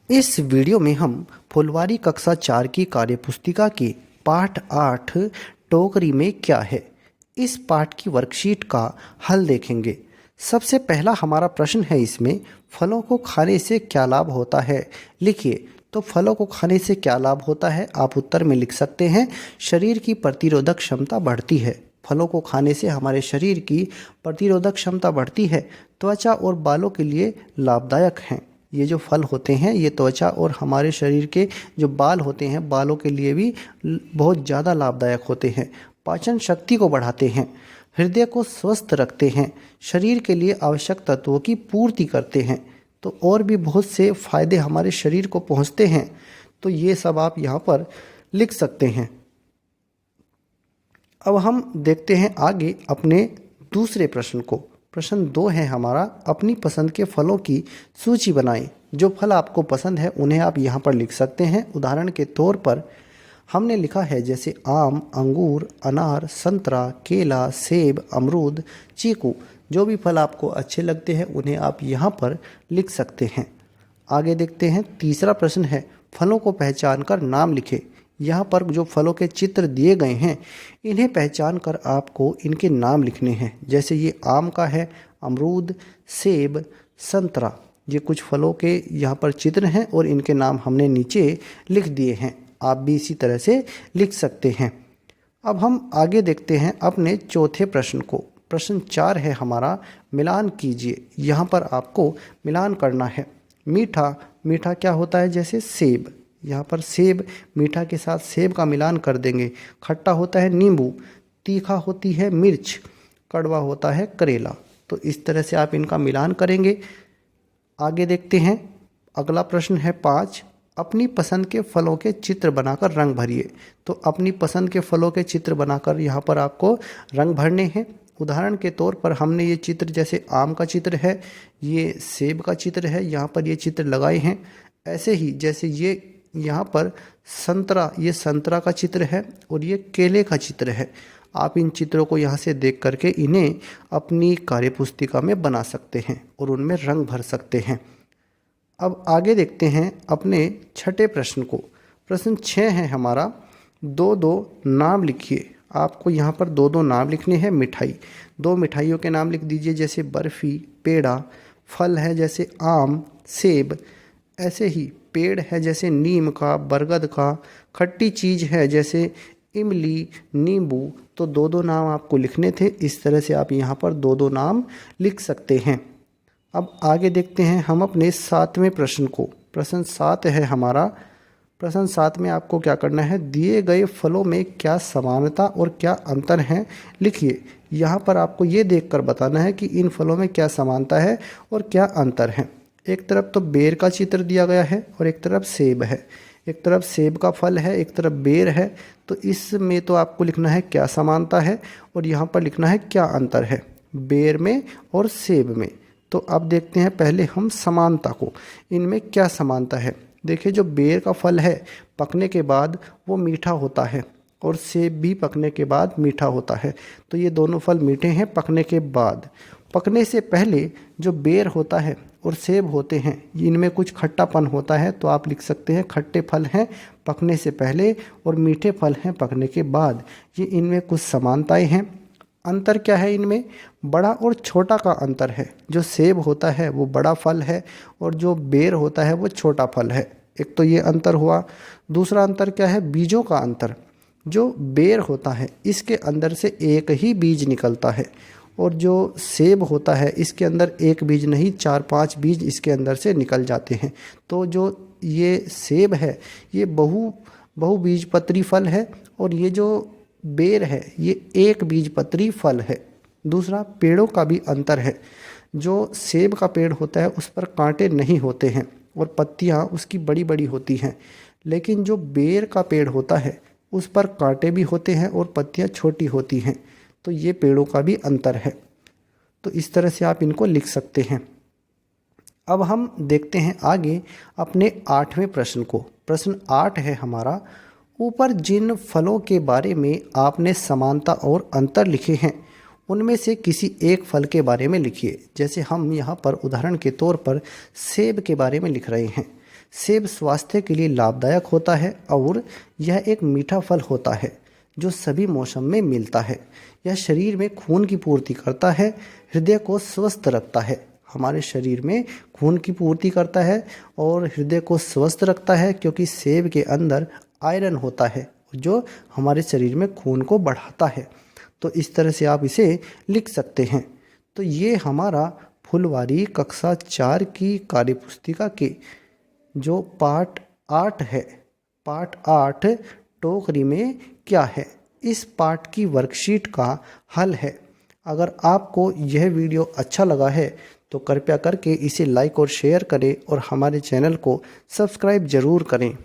इस वीडियो में हम फुलवारी कक्षा 4 की कार्यपुस्तिका के पाठ 8 टोकरी में क्या है इस पाठ की वर्कशीट का हल देखेंगे। सबसे पहला हमारा प्रश्न है इसमें, फलों को खाने से क्या लाभ होता है। लिखिए, तो फलों को खाने से क्या लाभ होता है आप उत्तर में लिख सकते हैं, शरीर की प्रतिरोधक क्षमता बढ़ती है। फलों को खाने से हमारे शरीर की प्रतिरोधक क्षमता बढ़ती है, त्वचा और बालों के लिए लाभदायक हैं। ये जो फल होते हैं ये त्वचा और हमारे शरीर के जो बाल होते हैं बालों के लिए भी बहुत ज़्यादा लाभदायक होते हैं। पाचन शक्ति को बढ़ाते हैं, हृदय को स्वस्थ रखते हैं, शरीर के लिए आवश्यक तत्वों की पूर्ति करते हैं। तो और भी बहुत से फायदे हमारे शरीर को पहुंचते हैं, तो ये सब आप यहाँ पर लिख सकते हैं। अब हम देखते हैं आगे अपने दूसरे प्रश्न को। प्रश्न 2 है हमारा, अपनी पसंद के फलों की सूची बनाएं। जो फल आपको पसंद है उन्हें आप यहाँ पर लिख सकते हैं। उदाहरण के तौर पर हमने लिखा है जैसे आम, अंगूर, अनार, संतरा, केला, सेब, अमरूद, चीकू। जो भी फल आपको अच्छे लगते हैं उन्हें आप यहाँ पर लिख सकते हैं। आगे देखते हैं, तीसरा प्रश्न है, फलों को पहचान कर नाम लिखें। यहाँ पर जो फलों के चित्र दिए गए हैं इन्हें पहचान कर आपको इनके नाम लिखने हैं। जैसे ये आम का है, अमरूद, सेब, संतरा, ये कुछ फलों के यहाँ पर चित्र हैं और इनके नाम हमने नीचे लिख दिए हैं। आप भी इसी तरह से लिख सकते हैं। अब हम आगे देखते हैं अपने चौथे प्रश्न को। प्रश्न 4 है हमारा, मिलान कीजिए। यहाँ पर आपको मिलान करना है। मीठा, मीठा क्या होता है जैसे सेब, यहाँ पर सेब, मीठा के साथ सेब का मिलान कर देंगे। खट्टा होता है नींबू, तीखा होती है मिर्च, कड़वा होता है करेला। तो इस तरह से आप इनका मिलान करेंगे। आगे देखते हैं, अगला प्रश्न है 5, अपनी पसंद के फलों के चित्र बनाकर रंग भरिए। तो अपनी पसंद के फलों के चित्र बनाकर यहाँ पर आपको रंग भरने हैं। उदाहरण के तौर पर हमने ये चित्र, जैसे आम का चित्र है, ये सेब का चित्र है, यहाँ पर ये चित्र लगाए हैं। ऐसे ही जैसे ये यहाँ पर संतरा, ये संतरा का चित्र है और ये केले का चित्र है। आप इन चित्रों को यहाँ से देख करके इन्हें अपनी कार्यपुस्तिका में बना सकते हैं और उनमें रंग भर सकते हैं। अब आगे देखते हैं अपने छठे प्रश्न को। प्रश्न 6 है हमारा, 2-2 नाम लिखिए। आपको यहाँ पर 2-2 नाम लिखने हैं। मिठाई, 2 मिठाइयों के नाम लिख दीजिए, जैसे बर्फ़ी, पेड़ा। फल है जैसे आम, सेब। ऐसे ही पेड़ है जैसे नीम का, बरगद का। खट्टी चीज़ है जैसे इमली, नींबू। तो 2-2 नाम आपको लिखने थे। इस तरह से आप यहाँ पर 2-2 नाम लिख सकते हैं। अब आगे देखते हैं हम अपने 7वें प्रश्न को। प्रश्न 7 है हमारा। प्रश्न 7 में आपको क्या करना है, दिए गए फलों में क्या समानता और क्या अंतर हैं लिखिए। यहाँ पर आपको ये देखकर बताना है कि इन फलों में क्या समानता है और क्या अंतर है। एक तरफ तो बेर का चित्र दिया गया है और एक तरफ सेब है। एक तरफ सेब का फल है, एक तरफ बेर है। तो इसमें तो आपको लिखना है क्या समानता है और यहाँ पर लिखना है क्या अंतर है, बेर में और सेब में। तो अब देखते हैं पहले हम समानता को, इनमें क्या समानता है। देखिए, जो बेर का फल है पकने के बाद वो मीठा होता है और सेब भी पकने के बाद मीठा होता है। तो ये दोनों फल मीठे हैं पकने के बाद। पकने से पहले जो बेर होता है और सेब होते हैं इनमें कुछ खट्टापन होता है। तो आप लिख सकते हैं खट्टे फल हैं पकने से पहले और मीठे फल हैं पकने के बाद। ये इनमें कुछ समानताएं हैं। अंतर क्या है इनमें, बड़ा और छोटा का अंतर है। जो सेब होता है वो बड़ा फल है और जो बेर होता है वो छोटा फल है। एक तो ये अंतर हुआ। दूसरा अंतर क्या है, बीजों का अंतर। जो बेर होता है इसके अंदर से एक ही बीज निकलता है और जो सेब होता है इसके अंदर एक बीज नहीं 4-5 बीज इसके अंदर से निकल जाते हैं। तो जो ये सेब है ये बहुबीजपत्री फल है और ये जो बेर है ये एक बीजपत्री फल है। दूसरा, पेड़ों का भी अंतर है। जो सेब का पेड़ होता है उस पर कांटे नहीं होते हैं और पत्तियां उसकी बड़ी बड़ी होती हैं, लेकिन जो बेर का पेड़ होता है उस पर कांटे भी होते हैं और पत्तियां छोटी होती हैं। तो ये पेड़ों का भी अंतर है। तो इस तरह से आप इनको लिख सकते हैं। अब हम देखते हैं आगे अपने 8वें प्रश्न को। प्रश्न 8 है हमारा, ऊपर जिन फलों के बारे में आपने समानता और अंतर लिखे हैं उनमें से किसी एक फल के बारे में लिखिए। जैसे हम यहाँ पर उदाहरण के तौर पर सेब के बारे में लिख रहे हैं। सेब स्वास्थ्य के लिए लाभदायक होता है और यह एक मीठा फल होता है जो सभी मौसम में मिलता है। यह शरीर में खून की पूर्ति करता है, हृदय को स्वस्थ रखता है। हमारे शरीर में खून की पूर्ति करता है और हृदय को स्वस्थ रखता है क्योंकि सेब के अंदर आयरन होता है जो हमारे शरीर में खून को बढ़ाता है। तो इस तरह से आप इसे लिख सकते हैं। तो ये हमारा फुलवारी कक्षा 4 की कार्यपुस्तिका के जो पाठ 8 है, पाठ 8 टोकरी में क्या है, इस पाठ की वर्कशीट का हल है। अगर आपको यह वीडियो अच्छा लगा है तो कृपया करके इसे लाइक और शेयर करें और हमारे चैनल को सब्सक्राइब ज़रूर करें।